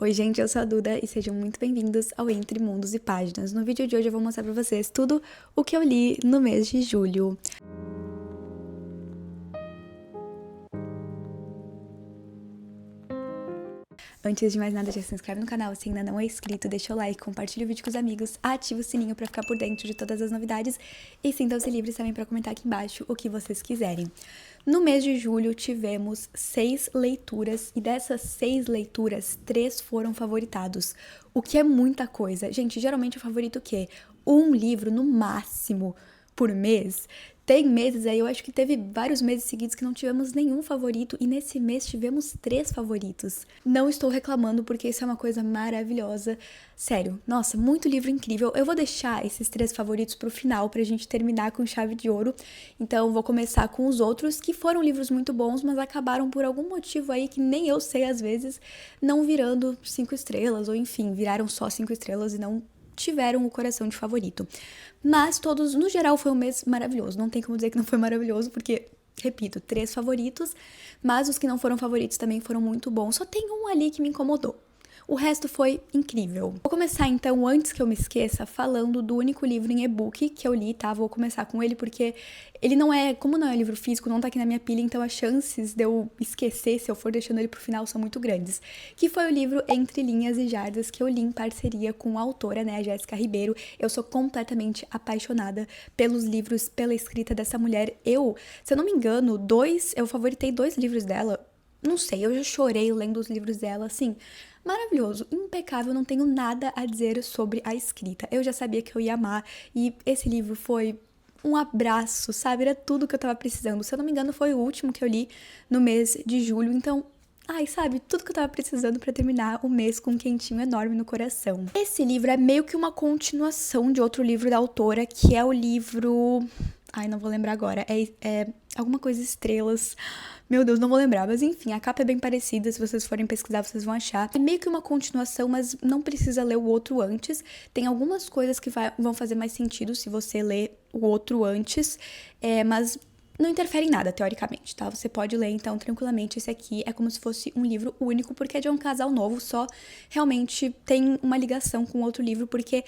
Oi gente, eu sou a Duda e sejam muito bem-vindos ao Entre Mundos e Páginas. No vídeo de hoje eu vou mostrar pra vocês tudo o que eu li no mês de julho. Antes de mais nada, já se inscreve no canal se ainda não é inscrito, deixa o like, compartilha o vídeo com os amigos, ativa o sininho pra ficar por dentro de todas as novidades e sintam-se livres também pra comentar aqui embaixo o que vocês quiserem. No mês de julho tivemos 6 leituras e dessas 6 leituras, 3 foram favoritados, o que é muita coisa. Gente, geralmente eu favorito o quê? Um livro no máximo por mês. Tem meses aí, eu acho que teve vários meses seguidos que não tivemos nenhum favorito e nesse mês tivemos 3 favoritos. Não estou reclamando porque isso é uma coisa maravilhosa. Sério, nossa, muito livro incrível. Eu vou deixar esses 3 favoritos pro final pra gente terminar com chave de ouro. Então vou começar com os outros que foram livros muito bons, mas acabaram por algum motivo aí que nem eu sei às vezes, não virando 5 estrelas ou enfim, viraram só 5 estrelas e não tiveram o coração de favorito. Mas todos, no geral, foi um mês maravilhoso. Não tem como dizer que não foi maravilhoso, porque, repito, 3 favoritos, mas os que não foram favoritos também foram muito bons. Só tem um ali que me incomodou. O resto foi incrível. Vou começar então, antes que eu me esqueça, falando do único livro em e-book que eu li, tá? Vou começar com ele porque ele não é, como não é livro físico, não tá aqui na minha pilha, então as chances de eu esquecer se eu for deixando ele pro final são muito grandes. Que foi o livro Entre Linhas e Jardas, que eu li em parceria com a autora, né, a Jéssica Ribeiro. Eu sou completamente apaixonada pelos livros, pela escrita dessa mulher. Se eu não me engano, eu favoritei 2 livros dela. Não sei, eu já chorei lendo os livros dela, assim, maravilhoso, impecável, não tenho nada a dizer sobre a escrita. Eu já sabia que eu ia amar e esse livro foi um abraço, sabe? Era tudo que eu tava precisando. Se eu não me engano, foi o último que eu li no mês de julho, então, sabe, tudo que eu tava precisando pra terminar o mês com um quentinho enorme no coração. Esse livro é meio que uma continuação de outro livro da autora, que é o livro... não vou lembrar agora. É alguma coisa estrelas. Meu Deus, não vou lembrar. Mas enfim, a capa é bem parecida. Se vocês forem pesquisar, vocês vão achar. É meio que uma continuação, mas não precisa ler o outro antes. Tem algumas coisas que vão fazer mais sentido se você ler o outro antes. Mas não interfere em nada, teoricamente, tá? Você pode ler, então, tranquilamente. Esse aqui é como se fosse um livro único, porque é de um casal novo, só realmente tem uma ligação com outro livro, porque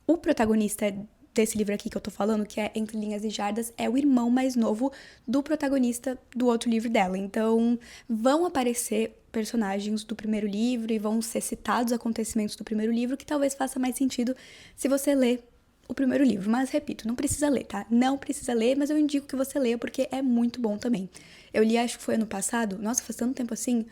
o protagonista desse livro aqui que eu tô falando, que é Entre Linhas e Jardas, é o irmão mais novo do protagonista do outro livro dela. Então, vão aparecer personagens do primeiro livro e vão ser citados acontecimentos do primeiro livro, que talvez faça mais sentido se você ler o primeiro livro. Mas, repito, não precisa ler, tá? Não precisa ler, mas eu indico que você leia, porque é muito bom também. Eu li, acho que foi ano passado. Nossa, faz tanto tempo assim...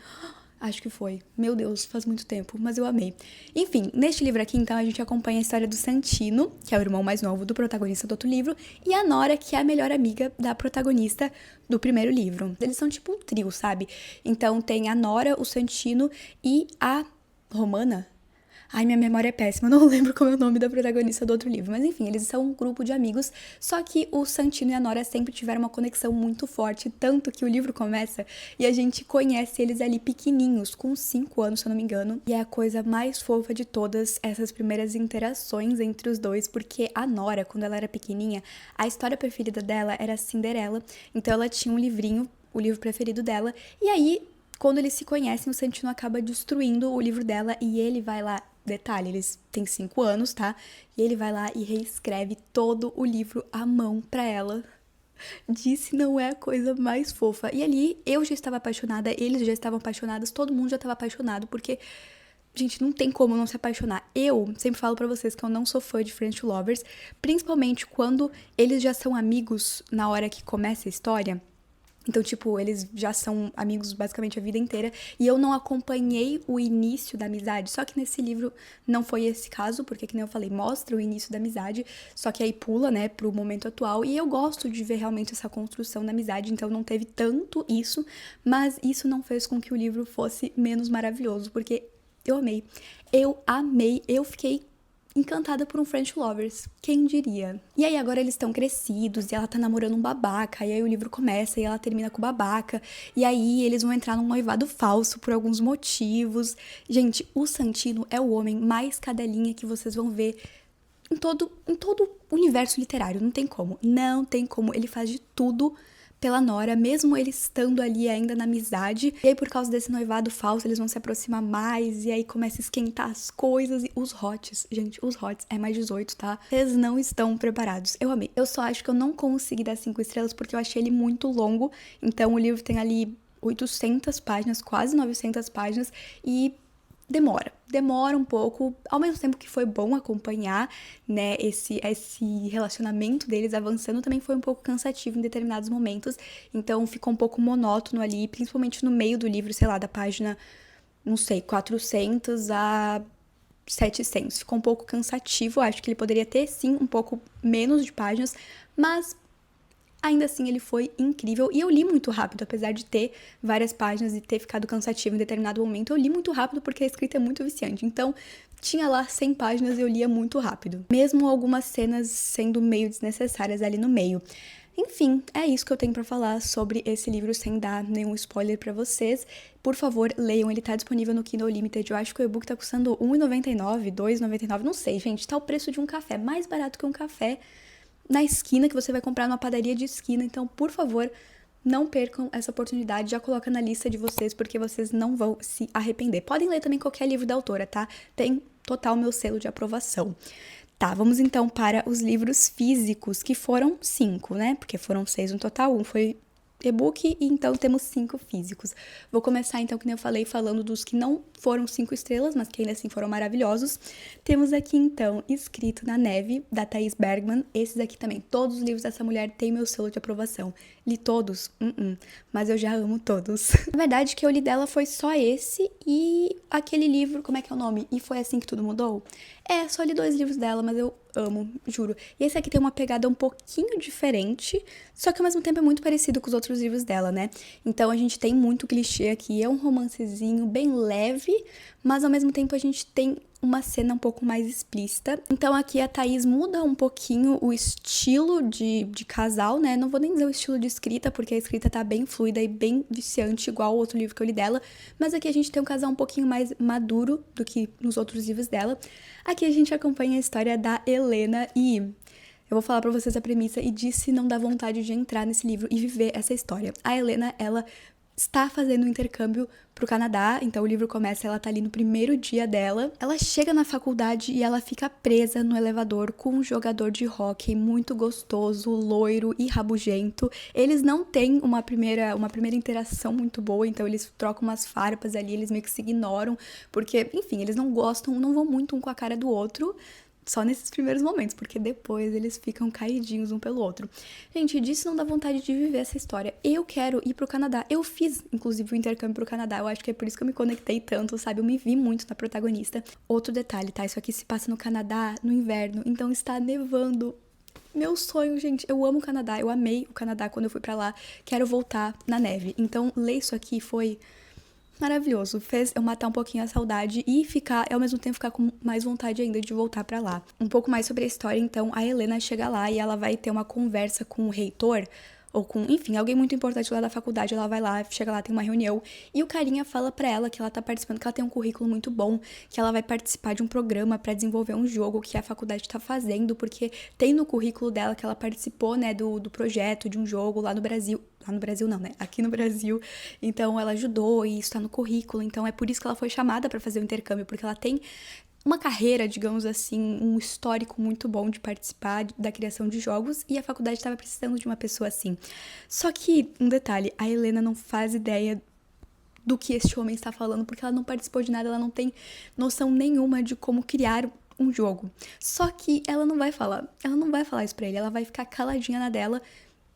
Acho que foi. Meu Deus, faz muito tempo, mas eu amei. Enfim, neste livro aqui, então, a gente acompanha a história do Santino, que é o irmão mais novo do protagonista do outro livro, e a Nora, que é a melhor amiga da protagonista do primeiro livro. Eles são tipo um trio, sabe? Então tem a Nora, o Santino e a Romana. Minha memória é péssima, eu não lembro como é o nome da protagonista do outro livro. Mas enfim, eles são um grupo de amigos, só que o Santino e a Nora sempre tiveram uma conexão muito forte, tanto que o livro começa e a gente conhece eles ali pequenininhos, com 5 anos, se eu não me engano. E é a coisa mais fofa de todas essas primeiras interações entre os dois, porque a Nora, quando ela era pequenininha, a história preferida dela era Cinderela, então ela tinha um livrinho, o livro preferido dela, e aí... Quando eles se conhecem, o Santino acaba destruindo o livro dela e ele vai lá. Detalhe, eles têm 5 anos, tá? E ele vai lá e reescreve todo o livro à mão pra ela. Disse não é a coisa mais fofa. E ali eu já estava apaixonada, eles já estavam apaixonados, todo mundo já estava apaixonado, porque, gente, não tem como não se apaixonar. Eu sempre falo pra vocês que eu não sou fã de Friends Lovers, principalmente quando eles já são amigos na hora que começa a história. Então, tipo, eles já são amigos basicamente a vida inteira e eu não acompanhei o início da amizade, só que nesse livro não foi esse caso, porque, que nem eu falei, mostra o início da amizade, só que aí pula, né, pro momento atual e eu gosto de ver realmente essa construção da amizade, então não teve tanto isso, mas isso não fez com que o livro fosse menos maravilhoso, porque eu amei, eu fiquei encantada por um French Lovers, quem diria? E aí agora eles estão crescidos e ela tá namorando um babaca, e aí o livro começa e ela termina com o babaca, e aí eles vão entrar num noivado falso por alguns motivos. Gente, o Santino é o homem mais cadelinha que vocês vão ver em todo o universo literário, não tem como, ele faz de tudo pela Nora, mesmo eles estando ali ainda na amizade. E aí, por causa desse noivado falso, eles vão se aproximar mais, e aí começa a esquentar as coisas. E os hots, gente, os hots é mais 18, tá? Vocês não estão preparados. Eu amei. Eu só acho que eu não consegui dar 5 estrelas porque eu achei ele muito longo. Então, o livro tem ali 800 páginas, quase 900 páginas, e demora um pouco, ao mesmo tempo que foi bom acompanhar, né, esse relacionamento deles avançando, também foi um pouco cansativo em determinados momentos, então ficou um pouco monótono ali, principalmente no meio do livro, sei lá, da página, não sei, 400 a 700, ficou um pouco cansativo, acho que ele poderia ter, sim, um pouco menos de páginas, mas ainda assim, ele foi incrível e eu li muito rápido, apesar de ter várias páginas e ter ficado cansativo em determinado momento. Eu li muito rápido porque a escrita é muito viciante, então tinha lá 100 páginas e eu lia muito rápido. Mesmo algumas cenas sendo meio desnecessárias ali no meio. Enfim, é isso que eu tenho pra falar sobre esse livro sem dar nenhum spoiler pra vocês. Por favor, leiam, ele tá disponível no Kindle Unlimited. Eu acho que o e-book tá custando R$1,99, R$2,99, não sei, gente. Tá o preço de um café, mais barato que um café na esquina, que você vai comprar numa padaria de esquina. Então, por favor, não percam essa oportunidade. Já coloca na lista de vocês, porque vocês não vão se arrepender. Podem ler também qualquer livro da autora, tá? Tem total meu selo de aprovação. Tá, vamos então para os livros físicos, que foram 5, né? Porque foram 6 no total, um foi e-book, e então temos 5 físicos. Vou começar então, que nem eu falei, falando dos que não foram 5 estrelas, mas que ainda assim foram maravilhosos. Temos aqui então Escrito na Neve, da Thaís Bergman. Esses aqui também, todos os livros dessa mulher têm meu selo de aprovação. Li todos? Mas eu já amo todos. Na verdade, que eu li dela foi só esse e aquele livro, como é que é o nome? E Foi Assim que Tudo Mudou? Só li 2 livros dela, mas eu amo, juro. E esse aqui tem uma pegada um pouquinho diferente, só que ao mesmo tempo é muito parecido com os outros livros dela, né? Então a gente tem muito clichê aqui, é um romancezinho bem leve, mas ao mesmo tempo a gente tem uma cena um pouco mais explícita. Então aqui a Thaís muda um pouquinho o estilo de casal, né? Não vou nem dizer o estilo de escrita, porque a escrita tá bem fluida e bem viciante, igual o outro livro que eu li dela. Mas aqui a gente tem um casal um pouquinho mais maduro do que nos outros livros dela. Aqui a gente acompanha a história da Helena e eu vou falar pra vocês a premissa e disse não dá vontade de entrar nesse livro e viver essa história. A Helena, ela está fazendo um intercâmbio pro Canadá, então o livro começa, ela tá ali no primeiro dia dela. Ela chega na faculdade e ela fica presa no elevador com um jogador de hóquei muito gostoso, loiro e rabugento. Eles não têm uma primeira interação muito boa, então eles trocam umas farpas ali, eles meio que se ignoram, porque, enfim, eles não gostam, não vão muito um com a cara do outro. Só nesses primeiros momentos, porque depois eles ficam caidinhos um pelo outro. Gente, disso não dá vontade de viver essa história. Eu quero ir pro Canadá. Eu fiz, inclusive, o intercâmbio pro Canadá. Eu acho que é por isso que eu me conectei tanto, sabe? Eu me vi muito na protagonista. Outro detalhe, tá? Isso aqui se passa no Canadá, no inverno. Então está nevando. Meu sonho, gente. Eu amo o Canadá. Eu amei o Canadá quando eu fui pra lá. Quero voltar na neve. Então, ler isso aqui foi maravilhoso, fez eu matar um pouquinho a saudade e ficar, ao mesmo tempo, ficar com mais vontade ainda de voltar pra lá. Um pouco mais sobre a história, então, a Helena chega lá e ela vai ter uma conversa com o reitor, ou com, enfim, alguém muito importante lá da faculdade. Ela vai lá, chega lá, tem uma reunião, e o carinha fala pra ela que ela tá participando, que ela tem um currículo muito bom, que ela vai participar de um programa pra desenvolver um jogo que a faculdade tá fazendo, porque tem no currículo dela que ela participou, né, do projeto de um jogo lá no Brasil. Lá no Brasil não, né? Aqui no Brasil. Então, ela ajudou e isso tá no currículo. Então, é por isso que ela foi chamada pra fazer o intercâmbio, porque ela tem uma carreira, digamos assim, um histórico muito bom de participar da criação de jogos, e a faculdade estava precisando de uma pessoa assim. Só que, um detalhe, a Helena não faz ideia do que este homem está falando, porque ela não participou de nada, ela não tem noção nenhuma de como criar um jogo. Só que ela não vai falar isso pra ele, ela vai ficar caladinha na dela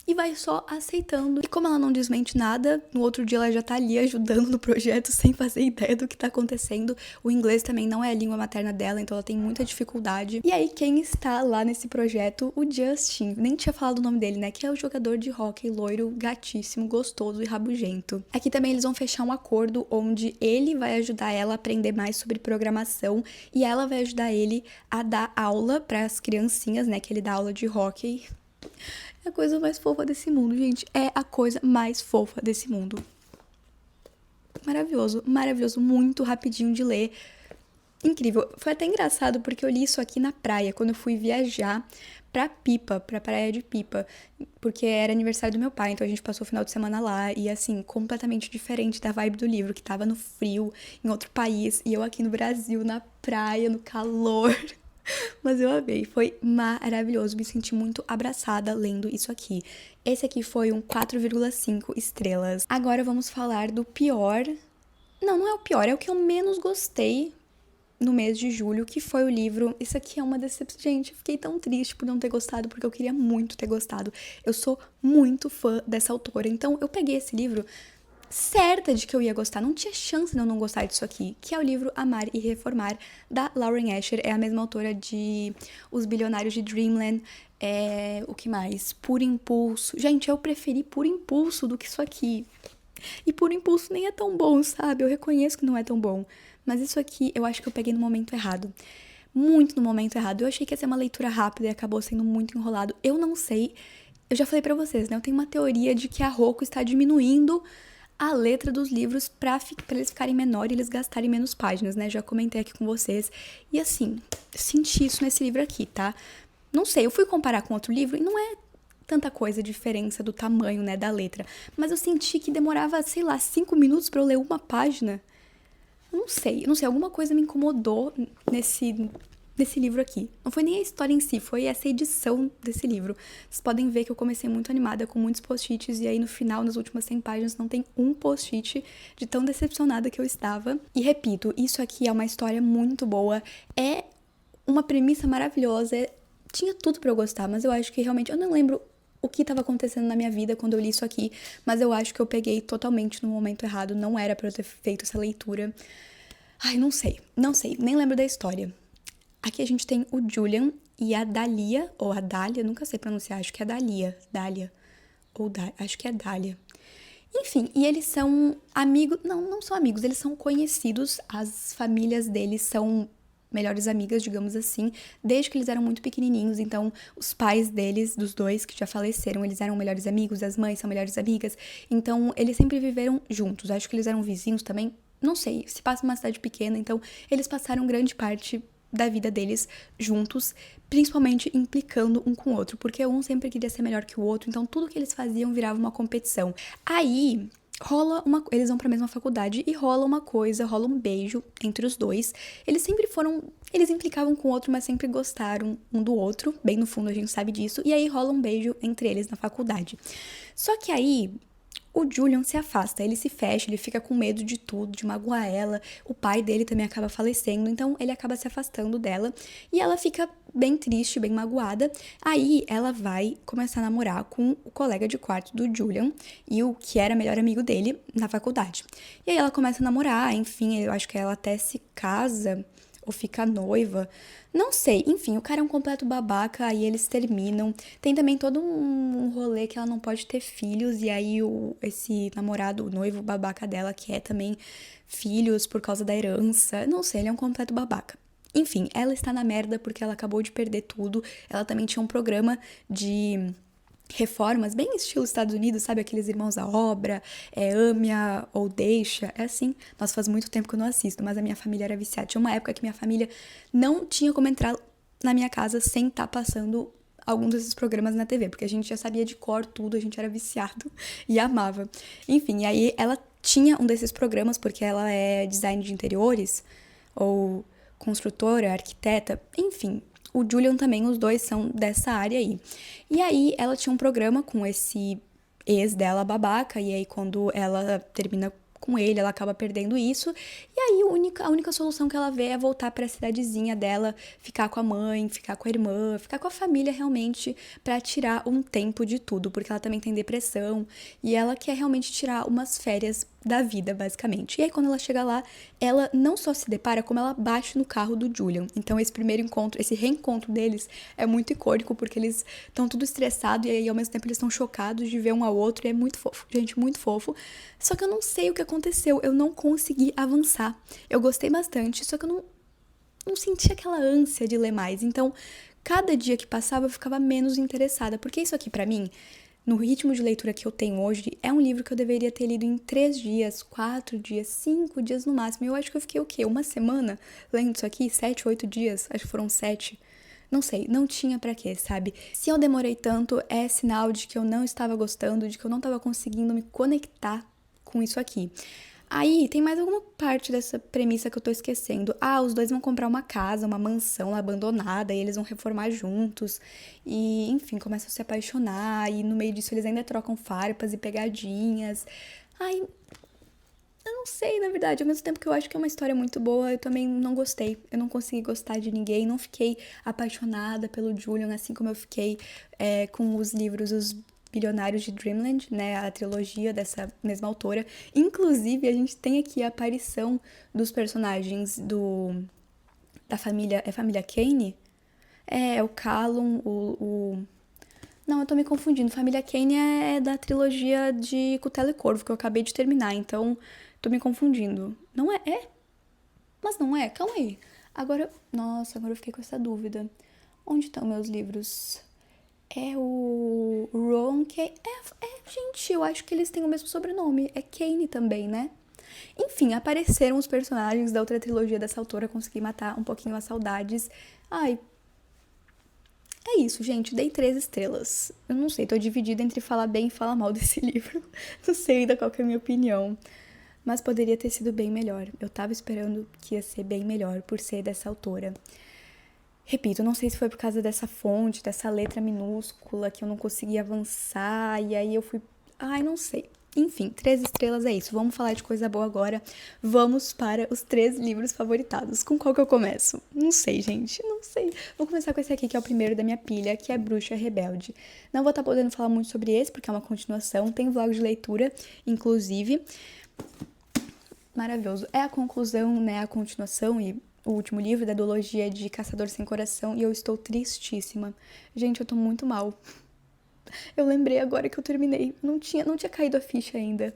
e vai só aceitando. E como ela não desmente nada, no outro dia ela já tá ali ajudando no projeto sem fazer ideia do que tá acontecendo. O inglês também não é a língua materna dela, então ela tem muita dificuldade. E aí quem está lá nesse projeto? O Justin. Nem tinha falado o nome dele, né? Que é o jogador de hóquei loiro, gatíssimo, gostoso e rabugento. Aqui também eles vão fechar um acordo onde ele vai ajudar ela a aprender mais sobre programação e ela vai ajudar ele a dar aula para as criancinhas, né? Que ele dá aula de hóquei. É a coisa mais fofa desse mundo, gente. É a coisa mais fofa desse mundo. Maravilhoso, maravilhoso. Muito rapidinho de ler. incrível. Foi até engraçado porque eu li isso aqui na praia, quando eu fui viajar pra praia de Pipa, porque era aniversário do meu pai, então a gente passou o final de semana lá e assim, completamente diferente da vibe do livro, que tava no frio, em outro país, e eu aqui no Brasil, na praia, no calor. Mas eu amei, foi maravilhoso, me senti muito abraçada lendo isso aqui. Esse aqui foi um 4,5 estrelas. Agora vamos falar do pior. Não, não é o pior, é o que eu menos gostei no mês de julho, que foi o livro. Isso aqui é uma decepção. Gente, eu fiquei tão triste por não ter gostado, porque eu queria muito ter gostado. Eu sou muito fã dessa autora, então eu peguei esse livro certa de que eu ia gostar, não tinha chance de eu não gostar disso aqui, que é o livro Amar e Reformar, da Lauren Asher, é a mesma autora de Os Bilionários de Dreamland, o que mais? Por Impulso. Gente, eu preferi Por Impulso do que isso aqui. E Por Impulso nem é tão bom, sabe? Eu reconheço que não é tão bom, mas isso aqui eu acho que eu peguei no momento errado. Muito no momento errado. Eu achei que ia ser uma leitura rápida e acabou sendo muito enrolado. Eu não sei. Eu já falei pra vocês, né? Eu tenho uma teoria de que a Roku está diminuindo a letra dos livros pra eles ficarem menores e eles gastarem menos páginas, né? Já comentei aqui com vocês. E assim, senti isso nesse livro aqui, tá? Não sei, eu fui comparar com outro livro e não é tanta coisa, diferença do tamanho, né, da letra. Mas eu senti que demorava, sei lá, 5 minutos pra eu ler uma página. Não sei, alguma coisa me incomodou nesse livro aqui. Não foi nem a história em si, foi essa edição desse livro. Vocês podem ver que eu comecei muito animada com muitos post-its e aí no final, nas últimas 100 páginas, não tem um post-it de tão decepcionada que eu estava. E repito, isso aqui é uma história muito boa, é uma premissa maravilhosa, tinha tudo pra eu gostar, mas eu acho que realmente, eu não lembro o que estava acontecendo na minha vida quando eu li isso aqui, mas eu acho que eu peguei totalmente no momento errado, não era pra eu ter feito essa leitura. Ai, não sei, nem lembro da história. Aqui a gente tem o Julian e a Dalia, ou a Dália, nunca sei pronunciar, acho que é Dália, acho que é Dália. Enfim, e eles são amigos, não são amigos, eles são conhecidos, as famílias deles são melhores amigas, digamos assim, desde que eles eram muito pequenininhos, então os pais deles, dos dois que já faleceram, eles eram melhores amigos, as mães são melhores amigas, então eles sempre viveram juntos, acho que eles eram vizinhos também, não sei, se passa numa cidade pequena, então eles passaram grande parte da vida deles juntos, principalmente implicando um com o outro, porque um sempre queria ser melhor que o outro, então tudo que eles faziam virava uma competição. Aí eles vão pra mesma faculdade e rola um beijo entre os dois. Eles implicavam com o outro, mas sempre gostaram um do outro, bem no fundo a gente sabe disso, e aí rola um beijo entre eles na faculdade. Só que aí o Julian se afasta, ele se fecha, ele fica com medo de tudo, de magoar ela. O pai dele também acaba falecendo, então ele acaba se afastando dela e ela fica bem triste, bem magoada. Aí ela vai começar a namorar com o colega de quarto do Julian e o que era melhor amigo dele na faculdade. E aí ela começa a namorar, enfim, eu acho que ela até se casa ou fica noiva. Não sei, enfim, o cara é um completo babaca, aí eles terminam. Tem também todo um rolê que ela não pode ter filhos, e aí esse namorado, o noivo babaca dela, quer também filhos por causa da herança. Não sei, ele é um completo babaca. Enfim, ela está na merda porque ela acabou de perder tudo. Ela também tinha um programa de reformas, bem estilo Estados Unidos, sabe? Aqueles irmãos à obra, ame-a ou deixa, é assim. Nossa, faz muito tempo que eu não assisto, mas a minha família era viciada. Tinha uma época que minha família não tinha como entrar na minha casa sem estar passando algum desses programas na TV, porque a gente já sabia de cor tudo, a gente era viciado e amava. Enfim, e aí ela tinha um desses programas, porque ela é design de interiores, ou construtora, arquiteta, enfim, o Julian também, os dois são dessa área aí. E aí ela tinha um programa com esse ex dela babaca, e aí quando ela termina com ele, ela acaba perdendo isso. E aí a única solução que ela vê é voltar para a cidadezinha dela, ficar com a mãe, ficar com a irmã, ficar com a família realmente para tirar um tempo de tudo, porque ela também tem depressão e ela quer realmente tirar umas férias da vida, basicamente. E aí, quando ela chega lá, ela não só se depara, como ela bate no carro do Julian. Então, esse primeiro encontro, esse reencontro deles é muito icônico, porque eles estão tudo estressados e aí, ao mesmo tempo, eles estão chocados de ver um ao outro. E é muito fofo, gente, muito fofo. Só que eu não sei o que aconteceu, eu não consegui avançar. Eu gostei bastante, só que eu não senti aquela ânsia de ler mais. Então, cada dia que passava, eu ficava menos interessada, porque isso aqui, pra mim, no ritmo de leitura que eu tenho hoje, é um livro que eu deveria ter lido em 3 dias, 4 dias, 5 dias no máximo. Eu acho que eu fiquei o quê? Uma semana lendo isso aqui? 7, 8 dias? Acho que foram 7. Não sei, não tinha pra quê, sabe? Se eu demorei tanto, é sinal de que eu não estava gostando, de que eu não estava conseguindo me conectar com isso aqui. Aí, tem mais alguma parte dessa premissa que eu tô esquecendo. Ah, os dois vão comprar uma casa, uma mansão abandonada, e eles vão reformar juntos. E, enfim, começam a se apaixonar, e no meio disso eles ainda trocam farpas e pegadinhas. Ai, eu não sei, na verdade, ao mesmo tempo que eu acho que é uma história muito boa, eu também não gostei. Eu não consegui gostar de ninguém, não fiquei apaixonada pelo Julian, assim como eu fiquei com os livros Os Bilionários de Dreamland, né, a trilogia dessa mesma autora. Inclusive, a gente tem aqui a aparição dos personagens da família, é família Kane? É o Callum, Não, eu tô me confundindo. Família Kane é da trilogia de Cutelo e Corvo, que eu acabei de terminar, então tô me confundindo. Não é? É? Mas não é? Calma aí. Agora, nossa, agora eu fiquei com essa dúvida. Onde estão meus livros? É o Ron Kane. Gente, eu acho que eles têm o mesmo sobrenome. É Kane também, né? Enfim, apareceram os personagens da outra trilogia dessa autora. Consegui matar um pouquinho as saudades. Ai, é isso, gente. Dei 3 estrelas. Eu não sei, tô dividida entre falar bem e falar mal desse livro. Não sei ainda qual que é a minha opinião. Mas poderia ter sido bem melhor. Eu tava esperando que ia ser bem melhor por ser dessa autora. Repito, não sei se foi por causa dessa fonte, dessa letra minúscula que eu não consegui avançar, e aí eu fui. Ai, não sei. Enfim, 3 estrelas é isso. Vamos falar de coisa boa agora. Vamos para os 3 livros favoritados. Com qual que eu começo? Não sei, gente. Não sei. Vou começar com esse aqui, que é o primeiro da minha pilha, que é Bruxa Rebelde. Não vou estar podendo falar muito sobre esse, porque é uma continuação. Tem vlog de leitura, inclusive. Maravilhoso. É a conclusão, né? A continuação e o último livro da duologia de Caçador Sem Coração, e eu estou tristíssima. Gente, eu tô muito mal. Eu lembrei agora que eu terminei. Não tinha caído a ficha ainda.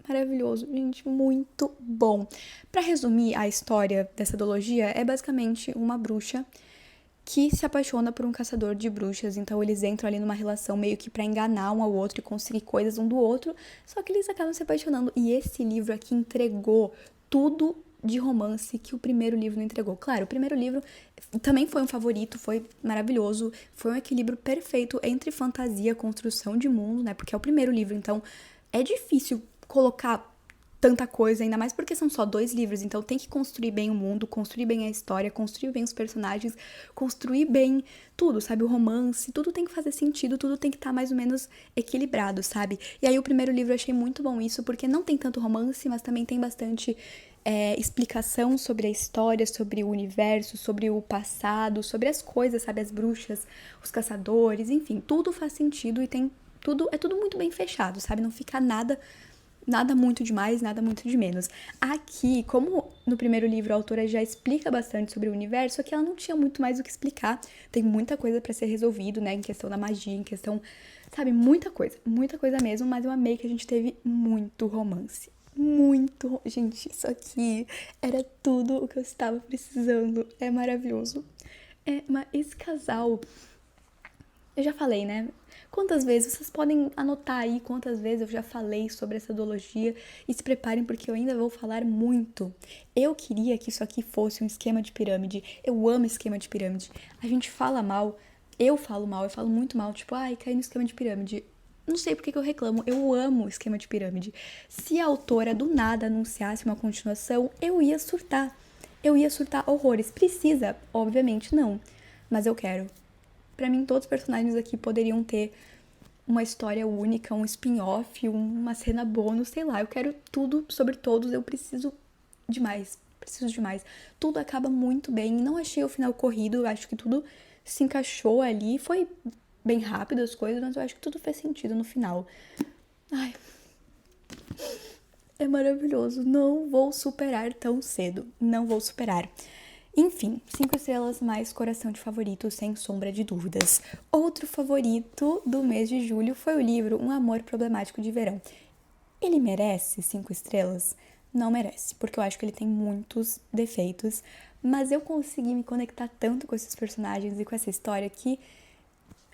Maravilhoso, gente, muito bom. Pra resumir a história dessa duologia, é basicamente uma bruxa que se apaixona por um caçador de bruxas, então eles entram ali numa relação meio que pra enganar um ao outro e conseguir coisas um do outro, só que eles acabam se apaixonando. E esse livro aqui entregou tudo de romance que o primeiro livro não entregou. Claro, o primeiro livro também foi um favorito, foi maravilhoso, foi um equilíbrio perfeito entre fantasia, construção de mundo, né? Porque é o primeiro livro, então é difícil colocar tanta coisa, ainda mais porque são só 2 livros, então tem que construir bem o mundo, construir bem a história, construir bem os personagens, construir bem tudo, sabe? O romance, tudo tem que fazer sentido, tudo tem que estar mais ou menos equilibrado, sabe? E aí o primeiro livro eu achei muito bom isso, porque não tem tanto romance, mas também tem bastante explicação sobre a história, sobre o universo, sobre o passado, sobre as coisas, sabe? As bruxas, os caçadores, enfim, tudo faz sentido e tem tudo, é tudo muito bem fechado, sabe? Não fica nada muito demais, nada muito de menos. Aqui, como no primeiro livro a autora já explica bastante sobre o universo, aqui ela não tinha muito mais o que explicar. Tem muita coisa pra ser resolvido, né, em questão da magia, em questão, sabe, muita coisa mesmo, mas eu amei que a gente teve muito romance. Muito, gente, isso aqui era tudo o que eu estava precisando. É maravilhoso. Mas esse casal, eu já falei, né? Quantas vezes, vocês podem anotar aí quantas vezes eu já falei sobre essa duologia e se preparem porque eu ainda vou falar muito. Eu queria que isso aqui fosse um esquema de pirâmide. Eu amo esquema de pirâmide. A gente fala mal, eu falo muito mal, tipo, ai, caí no esquema de pirâmide. Não sei porque que eu reclamo, eu amo esquema de pirâmide. Se a autora do nada anunciasse uma continuação, eu ia surtar. Eu ia surtar horrores. Precisa? Obviamente não. Mas eu quero. Pra mim, todos os personagens aqui poderiam ter uma história única, um spin-off, uma cena bônus, sei lá. Eu quero tudo sobre todos, eu preciso demais. Preciso demais. Tudo acaba muito bem. Não achei o final corrido, eu acho que tudo se encaixou ali. Foi bem rápido as coisas, mas eu acho que tudo fez sentido no final. Ai, é maravilhoso. Não vou superar tão cedo. Não vou superar. Enfim, 5 estrelas mais coração de favorito, sem sombra de dúvidas. Outro favorito do mês de julho foi o livro Um Amor Problemático de Verão. Ele merece 5 estrelas? Não merece, porque eu acho que ele tem muitos defeitos, mas eu consegui me conectar tanto com esses personagens e com essa história que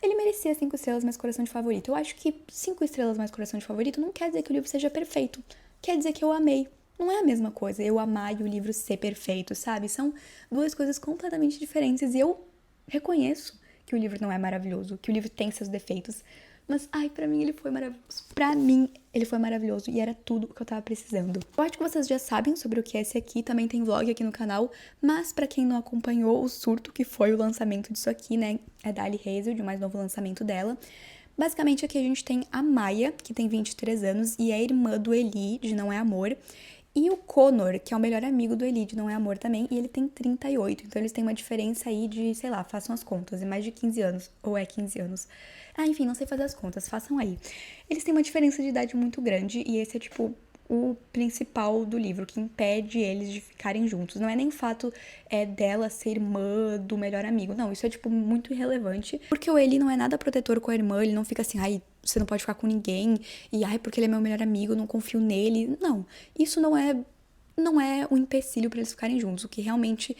ele merecia 5 estrelas mais coração de favorito. Eu acho que 5 estrelas mais coração de favorito não quer dizer que o livro seja perfeito. Quer dizer que eu amei. Não é a mesma coisa, eu amar e o livro ser perfeito, sabe? São duas coisas completamente diferentes e eu reconheço que o livro não é maravilhoso, que o livro tem seus defeitos, mas, ai, pra mim ele foi maravilhoso. Pra mim, ele foi maravilhoso e era tudo o que eu tava precisando. Eu acho que vocês já sabem sobre o que é esse aqui, também tem vlog aqui no canal, mas pra quem não acompanhou o surto que foi o lançamento disso aqui, né, é da Ali Hazel, o mais novo lançamento dela. Basicamente, aqui a gente tem a Maya, que tem 23 anos e é irmã do Eli, de Não É Amor, e o Connor, que é o melhor amigo do Eli, de Não É Amor também, e ele tem 38. Então eles têm uma diferença aí de, sei lá, façam as contas, é mais de 15 anos, ou é 15 anos. Ah, enfim, não sei fazer as contas, façam aí. Eles têm uma diferença de idade muito grande, e esse é, tipo, o principal do livro, que impede eles de ficarem juntos. Não é nem fato dela ser irmã do melhor amigo, não, isso é, tipo, muito irrelevante, porque o Eli não é nada protetor com a irmã, ele não fica assim, ai, você não pode ficar com ninguém, e ai, porque ele é meu melhor amigo, não confio nele. Não, isso não é um empecilho pra eles ficarem juntos. O que realmente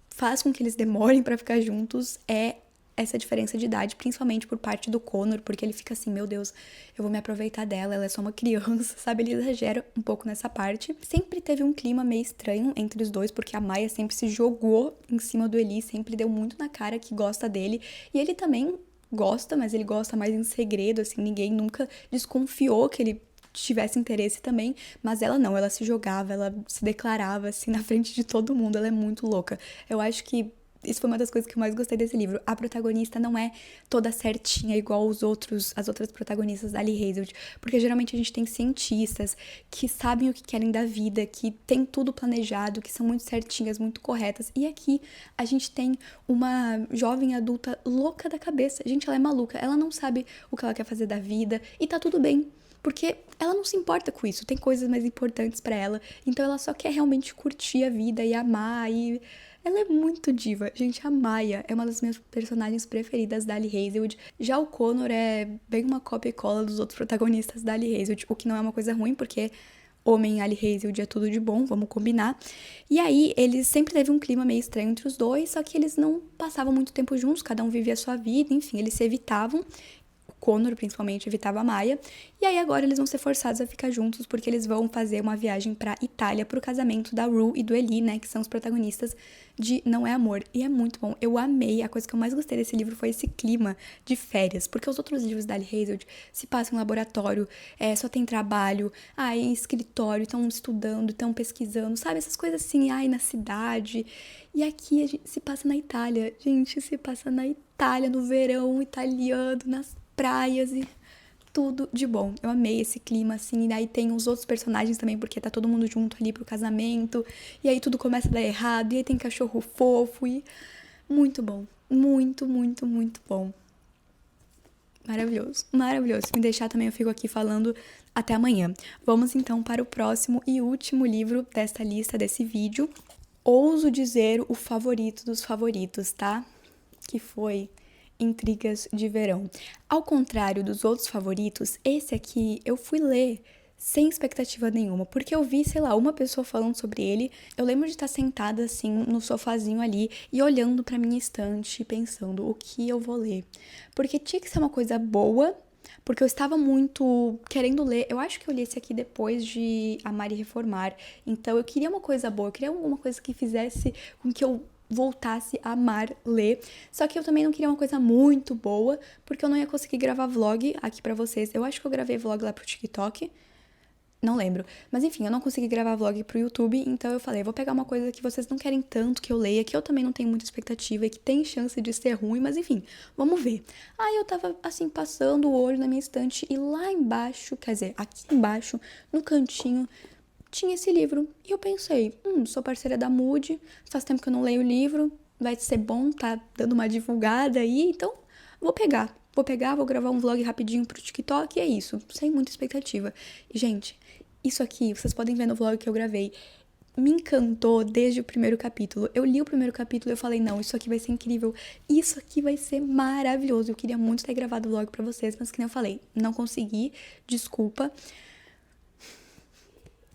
faz com que eles demorem pra ficar juntos é essa diferença de idade, principalmente por parte do Connor, porque ele fica assim, meu Deus, eu vou me aproveitar dela, ela é só uma criança, sabe? Ele exagera um pouco nessa parte. Sempre teve um clima meio estranho entre os dois, porque a Maya sempre se jogou em cima do Eli, sempre deu muito na cara que gosta dele, e ele também gosta, mas ele gosta mais em segredo, assim, ninguém nunca desconfiou que ele tivesse interesse também, mas ela não, ela se jogava, ela se declarava, assim, na frente de todo mundo, ela é muito louca. Eu acho que isso foi uma das coisas que eu mais gostei desse livro. A protagonista não é toda certinha, igual as outras protagonistas da Ali Hazel, porque geralmente a gente tem cientistas que sabem o que querem da vida, que tem tudo planejado, que são muito certinhas, muito corretas. E aqui a gente tem uma jovem adulta louca da cabeça. Gente, ela é maluca, ela não sabe o que ela quer fazer da vida e tá tudo bem. Porque ela não se importa com isso, tem coisas mais importantes pra ela, então ela só quer realmente curtir a vida e amar e... Ela é muito diva. Gente, a Maya é uma das minhas personagens preferidas da Ali Hazelwood. Já o Connor é bem uma cópia e cola dos outros protagonistas da Ali Hazelwood, o que não é uma coisa ruim, porque homem Ali Hazelwood é tudo de bom, vamos combinar. E aí, eles sempre teve um clima meio estranho entre os dois, só que eles não passavam muito tempo juntos, cada um vivia a sua vida, enfim, eles se evitavam. Connor, principalmente, evitava a Maya. E aí agora eles vão ser forçados a ficar juntos porque eles vão fazer uma viagem pra Itália pro casamento da Rue e do Eli, né, que são os protagonistas de Não É Amor. E é muito bom. Eu amei. A coisa que eu mais gostei desse livro foi esse clima de férias, porque os outros livros da Ali Hazelwood se passam em laboratório, só tem trabalho, em escritório, estão estudando, estão pesquisando, sabe? Essas coisas assim, na cidade. E aqui a gente se passa na Itália. Gente, se passa na Itália, no verão italiano, nas praias e tudo de bom. Eu amei esse clima, assim, e daí tem os outros personagens também, porque tá todo mundo junto ali pro casamento, e aí tudo começa a dar errado, e aí tem cachorro fofo, e muito bom. Muito, muito, muito bom. Maravilhoso, maravilhoso. Se me deixar também eu fico aqui falando até amanhã. Vamos então para o próximo e último livro desta lista, desse vídeo. Ouso dizer o favorito dos favoritos, tá? Que foi Intrigas de Verão. Ao contrário dos outros favoritos, esse aqui eu fui ler sem expectativa nenhuma, porque eu vi, sei lá, uma pessoa falando sobre ele. Eu lembro de estar sentada assim no sofazinho ali e olhando pra minha estante, pensando o que eu vou ler. Porque tinha que ser uma coisa boa, porque eu estava muito querendo ler. Eu acho que eu li esse aqui depois de Amar e Reformar. Então eu queria uma coisa boa, eu queria alguma coisa que fizesse com que eu voltasse a amar ler, só que eu também não queria uma coisa muito boa, porque eu não ia conseguir gravar vlog aqui pra vocês. Eu acho que eu gravei vlog lá pro TikTok, não lembro, mas enfim, eu não consegui gravar vlog pro YouTube, então eu falei, vou pegar uma coisa que vocês não querem tanto que eu leia, que eu também não tenho muita expectativa e que tem chance de ser ruim, mas enfim, vamos ver. Aí eu tava assim, passando o olho na minha estante e lá embaixo, quer dizer, aqui embaixo, no cantinho, tinha esse livro. E eu pensei, sou parceira da Mood, faz tempo que eu não leio o livro, vai ser bom, tá dando uma divulgada aí, então vou pegar, vou gravar um vlog rapidinho pro TikTok e é isso, sem muita expectativa. E, gente, isso aqui, vocês podem ver no vlog que eu gravei, me encantou desde o primeiro capítulo. Eu li o primeiro capítulo e eu falei, não, isso aqui vai ser incrível, isso aqui vai ser maravilhoso. Eu queria muito ter gravado o vlog pra vocês, mas que nem eu falei, não consegui, desculpa.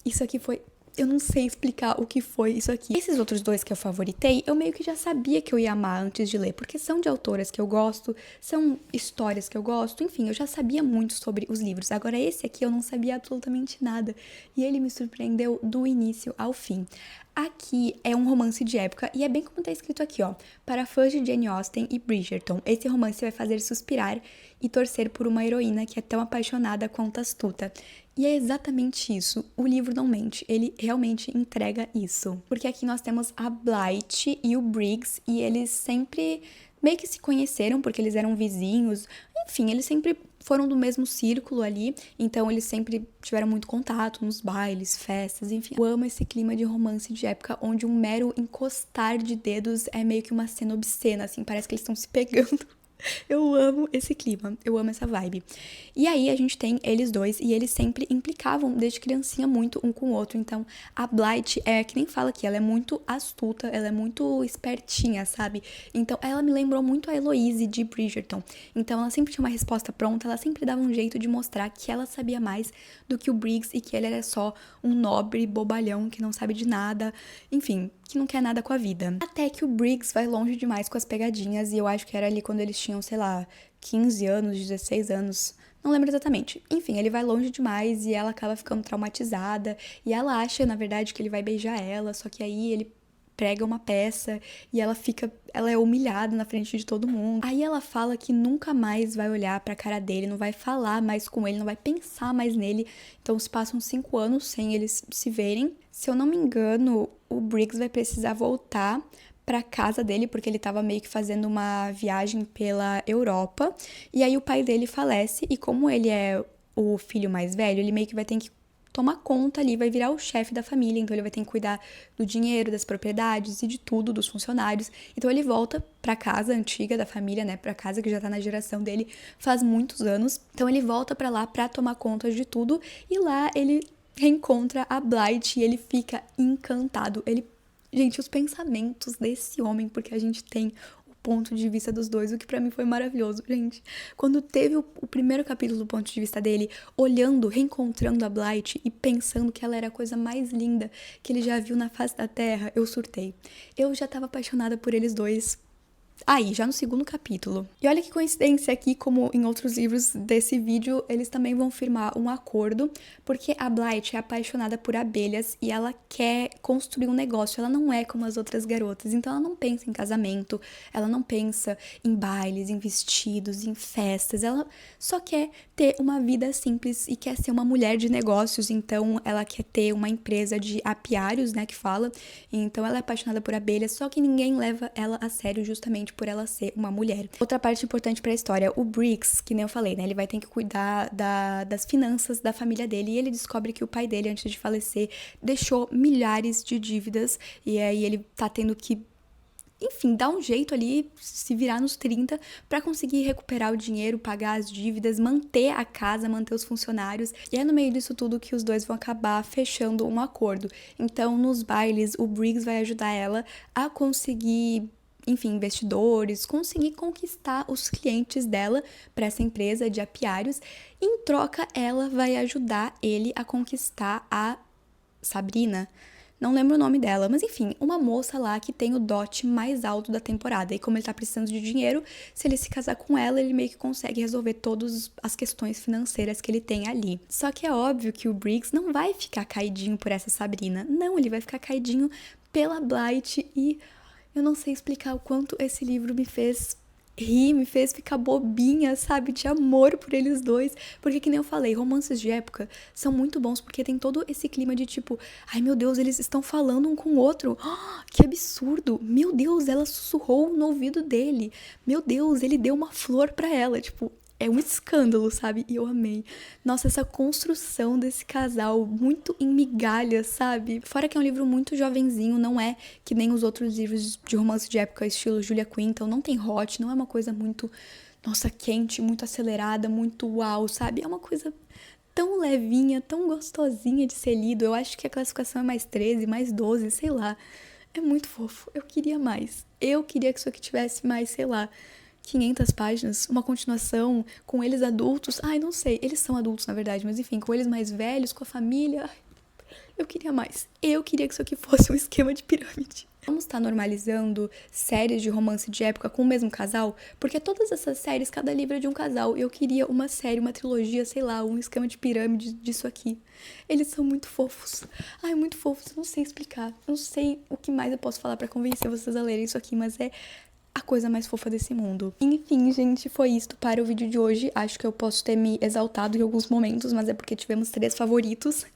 Isso aqui foi eu não sei explicar o que foi isso aqui. Esses outros dois que eu favoritei, eu meio que já sabia que eu ia amar antes de ler, porque são de autoras que eu gosto, são histórias que eu gosto, enfim, eu já sabia muito sobre os livros. Agora esse aqui eu não sabia absolutamente nada, e ele me surpreendeu do início ao fim. Aqui é um romance de época e é bem como tá escrito aqui, ó. Para fãs de Jane Austen e Bridgerton, esse romance vai fazer suspirar e torcer por uma heroína que é tão apaixonada quanto astuta. E é exatamente isso. O livro não mente, ele realmente entrega isso. Porque aqui nós temos a Blythe e o Briggs e eles sempre meio que se conheceram porque eles eram vizinhos. Enfim, eles sempre foram do mesmo círculo ali, então eles sempre tiveram muito contato nos bailes, festas, enfim. Eu amo esse clima de romance de época onde um mero encostar de dedos é meio que uma cena obscena, assim, parece que eles estão se pegando. Eu amo esse clima, eu amo essa vibe. E aí a gente tem eles dois e eles sempre implicavam desde criancinha muito um com o outro. Então a Blythe é que nem fala aqui, ela é muito astuta, ela é muito espertinha, sabe? Então ela me lembrou muito a Heloise de Bridgerton. Então ela sempre tinha uma resposta pronta, ela sempre dava um jeito de mostrar que ela sabia mais do que o Briggs e que ele era só um nobre bobalhão que não sabe de nada, enfim, que não quer nada com a vida. Até que o Briggs vai longe demais com as pegadinhas e eu acho que era ali quando eles tinham, sei lá, 15 anos, 16 anos, não lembro exatamente. Enfim, ele vai longe demais e ela acaba ficando traumatizada e ela acha, na verdade, que ele vai beijar ela, só que aí ele prega uma peça e ela é humilhada na frente de todo mundo. Aí ela fala que nunca mais vai olhar pra cara dele, não vai falar mais com ele, não vai pensar mais nele. Então se passam 5 anos sem eles se verem. Se eu não me engano, o Briggs vai precisar voltar pra casa dele, porque ele tava meio que fazendo uma viagem pela Europa. E aí o pai dele falece, e como ele é o filho mais velho, ele meio que vai ter que tomar conta ali, vai virar o chefe da família, então ele vai ter que cuidar do dinheiro, das propriedades e de tudo, dos funcionários. Então ele volta pra casa antiga da família, né, pra casa que já tá na geração dele faz muitos anos. Então ele volta pra lá pra tomar conta de tudo e lá ele reencontra a Blythe e ele fica encantado. Gente, os pensamentos desse homem, porque a gente tem o ponto de vista dos dois, o que pra mim foi maravilhoso, gente. Quando teve o primeiro capítulo do ponto de vista dele, olhando, reencontrando a Blythe e pensando que ela era a coisa mais linda que ele já viu na face da Terra, eu surtei. Eu já tava apaixonada por eles dois aí, já no segundo capítulo. E olha que coincidência aqui, como em outros livros desse vídeo, eles também vão firmar um acordo, porque a Blythe é apaixonada por abelhas e ela quer construir um negócio. Ela não é como as outras garotas, então ela não pensa em casamento, ela não pensa em bailes, em vestidos, em festas, ela só quer ter uma vida simples e quer ser uma mulher de negócios, então ela quer ter uma empresa de apiários, né, que fala, então ela é apaixonada por abelhas, só que ninguém leva ela a sério justamente por ela ser uma mulher. Outra parte importante pra história, o Briggs, que nem eu falei, né, ele vai ter que cuidar das finanças da família dele e ele descobre que o pai dele, antes de falecer, deixou milhares de dívidas e aí ele tá tendo que, enfim, dar um jeito ali, se virar nos 30 pra conseguir recuperar o dinheiro, pagar as dívidas, manter a casa, manter os funcionários. E é no meio disso tudo que os dois vão acabar fechando um acordo. Então, nos bailes, o Briggs vai ajudar ela a conseguir, enfim, investidores, conseguir conquistar os clientes dela para essa empresa de apiários. Em troca, ela vai ajudar ele a conquistar a Sabrina. Não lembro o nome dela, mas enfim, uma moça lá que tem o dote mais alto da temporada. E como ele tá precisando de dinheiro, se ele se casar com ela, ele meio que consegue resolver todas as questões financeiras que ele tem ali. Só que é óbvio que o Briggs não vai ficar caidinho por essa Sabrina. Não, ele vai ficar caidinho pela Blythe e eu não sei explicar o quanto esse livro me fez rir, me fez ficar bobinha, sabe, de amor por eles dois, porque que nem eu falei, romances de época são muito bons porque tem todo esse clima de tipo, ai meu Deus, eles estão falando um com o outro, que absurdo, meu Deus, ela sussurrou no ouvido dele, meu Deus, ele deu uma flor pra ela, tipo, é um escândalo, sabe? E eu amei. Nossa, essa construção desse casal, muito em migalhas, sabe? Fora que é um livro muito jovenzinho, não é que nem os outros livros de romance de época, estilo Julia Quinton, não tem hot, não é uma coisa muito, nossa, quente, muito acelerada, muito uau, sabe? É uma coisa tão levinha, tão gostosinha de ser lido. Eu acho que a classificação é mais 13, mais 12, sei lá. É muito fofo. Eu queria mais. Eu queria que isso aqui tivesse mais, sei lá, 500 páginas, uma continuação com eles adultos. Ai, não sei, eles são adultos na verdade, mas enfim, com eles mais velhos, com a família. Ai, eu queria mais. Eu queria que isso aqui fosse um esquema de pirâmide. Vamos estar normalizando séries de romance de época com o mesmo casal? Porque todas essas séries, cada livro é de um casal. Eu queria uma série, uma trilogia, sei lá, um esquema de pirâmide disso aqui. Eles são muito fofos. Ai, muito fofos. Eu não sei explicar. Eu não sei o que mais eu posso falar pra convencer vocês a lerem isso aqui, mas é a coisa mais fofa desse mundo. Enfim, gente, foi isto para o vídeo de hoje. Acho que eu posso ter me exaltado em alguns momentos, mas é porque tivemos 3 favoritos.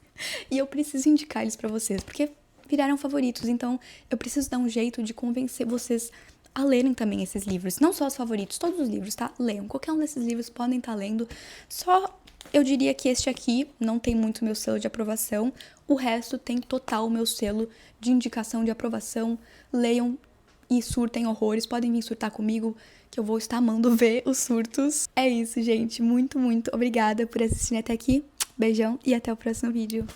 E eu preciso indicar eles pra vocês, porque viraram favoritos, então eu preciso dar um jeito de convencer vocês a lerem também esses livros. Não só os favoritos, todos os livros, tá? Leiam. Qualquer um desses livros podem estar lendo. Só eu diria que este aqui não tem muito meu selo de aprovação. O resto tem total o meu selo de indicação de aprovação. Leiam e surtem horrores. Podem vir surtar comigo, que eu vou estar amando ver os surtos. É isso, gente. Muito, muito obrigada por assistirem até aqui. Beijão e até o próximo vídeo.